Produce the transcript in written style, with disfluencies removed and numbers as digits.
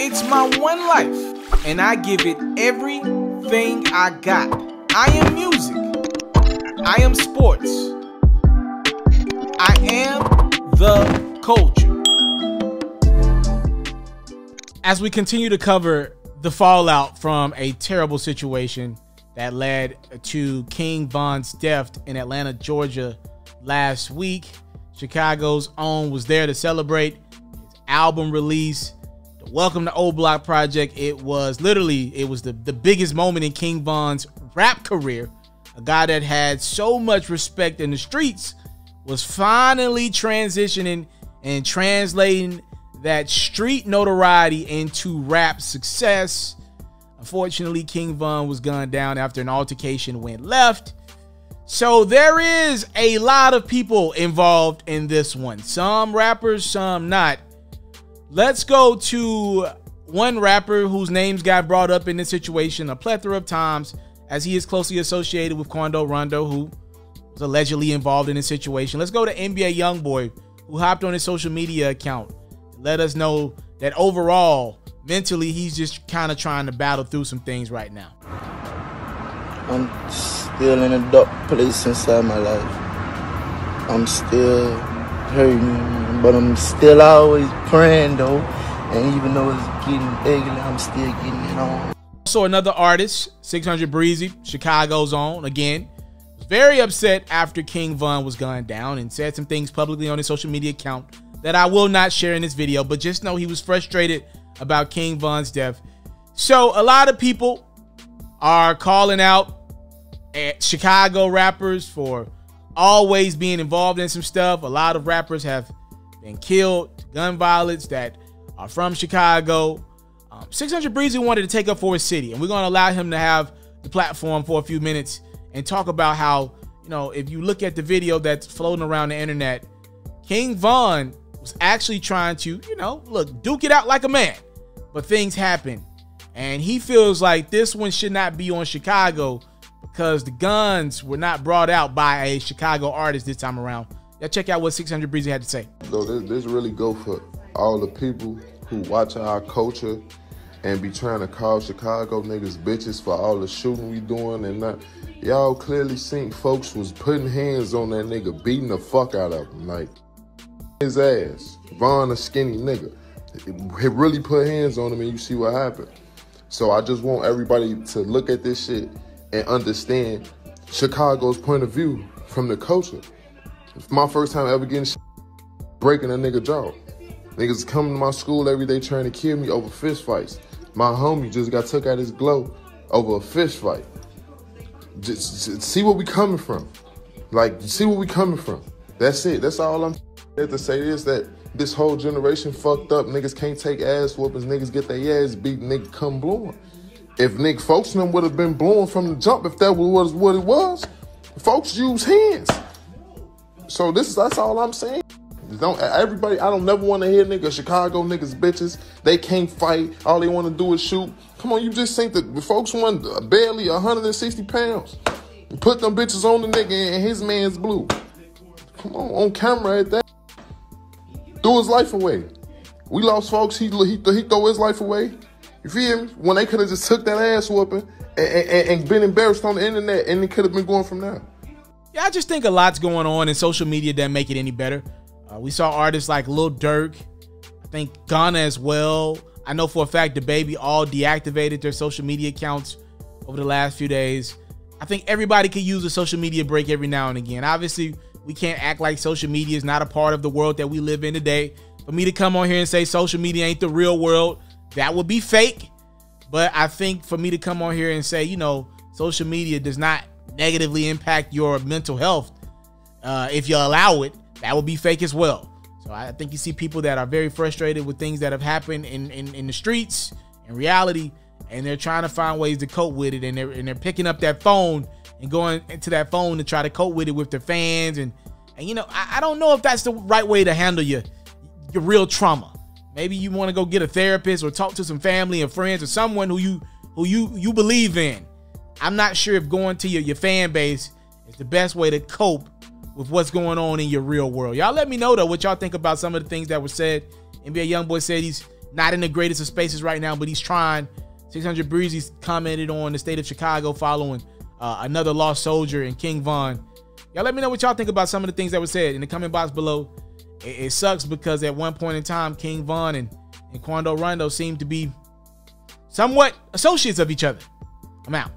It's my one life, and I give it everything I got. I am music. I am sports. I am the culture. As we continue to cover the fallout from a terrible situation that led to King Von's death in Atlanta, Georgia last week, Chicago's own was there to celebrate his album release. The Welcome to Old Block project, it was the biggest moment in King Von's rap career. A guy that had so much respect in the streets was finally transitioning and translating that street notoriety into rap success. Unfortunately, King Von was gunned down after an altercation went left. So there is a lot of people involved in this one. Some rappers, some not. Let's go to one rapper whose names got brought up in this situation a plethora of times, as he is closely associated with Quando Rondo, who was allegedly involved in this situation. Let's go to NBA Youngboy, who hopped on his social media account to let us know that overall, mentally, he's just kind of trying to battle through some things right now. I'm still in a dark place inside my life. I'm still hurting, but I'm still always praying though. And even though it's getting ugly, I'm still getting it on. Also, another artist, 600 Breezy, Chicago's own, again, was very upset after King Von was gunned down and said some things publicly on his social media account that I will not share in this video, but just know he was frustrated about King Von's death. So a lot of people are calling out at Chicago rappers for always being involved in some stuff. A lot of rappers have been killed, gun violence that are from Chicago. 600 Breezy wanted to take up for his city, and we're going to allow him to have the platform for a few minutes and talk about how, you know, if you look at the video that's floating around the internet, King Von was actually trying to, you know, look, duke it out like a man, but things happen, and he feels like this one should not be on Chicago because the guns were not brought out by a Chicago artist this time around. Y'all check out what 600 Breezy had to say. So this really go for all the people who watch our culture and be trying to call Chicago niggas bitches for all the shooting we doing and not. Y'all clearly seen folks was putting hands on that nigga, beating the fuck out of him. Like, his ass. Von a skinny nigga. He really put hands on him and you see what happened. So I just want everybody to look at this shit and understand Chicago's point of view from the culture. It's my first time ever getting breaking a nigga jaw. Niggas coming to my school every day trying to kill me over fist fights. My homie just got took out his glow over a fist fight. Just see where we coming from. Like, see where we coming from. That's it. That's all I'm here to say is that this whole generation fucked up. Niggas can't take ass whoopings. Niggas get their ass beat. Nigga come blowing. If Nick folks and them would have been blowing from the jump, if that was what it was, folks use hands. So that's all I'm saying. I don't never want to hear niggas, Chicago niggas bitches. They can't fight. All they want to do is shoot. Come on, you just think that the folks won barely 160 pounds. Put them bitches on the nigga and his man's blue. Come on camera at that. Threw his life away. We lost folks, he throw his life away. You feel me? When they could have just took that ass whooping and been embarrassed on the internet, and it could have been going from there. Yeah, I just think a lot's going on in social media that make it any better. We saw artists like Lil Durk, I think Ghana as well. I know for a fact DaBaby all deactivated their social media accounts over the last few days. I think everybody could use a social media break every now and again. Obviously, we can't act like social media is not a part of the world that we live in today. For me to come on here and say social media ain't the real world, that would be fake. But I think for me to come on here and say, you know, social media does not negatively impact your mental health if you allow it, that would be fake as well. So I think you see people that are very frustrated with things that have happened in the streets, in reality, and they're trying to find ways to cope with it, and they're picking up that phone and going into that phone to try to cope with it with their fans, and you know, I don't know if that's the right way to handle your real trauma. Maybe you want to go get a therapist or talk to some family and friends or someone who you believe in. I'm not sure if going to your fan base is the best way to cope with what's going on in your real world. Y'all let me know though what y'all think about some of the things that were said. NBA Youngboy said he's not in the greatest of spaces right now, but he's trying. 600 Breezy commented on the state of Chicago following another lost soldier and King Von. Y'all let me know what y'all think about some of the things that were said in the comment box below. It sucks because at one point in time, King Von and Quando Rondo seemed to be somewhat associates of each other. I'm out.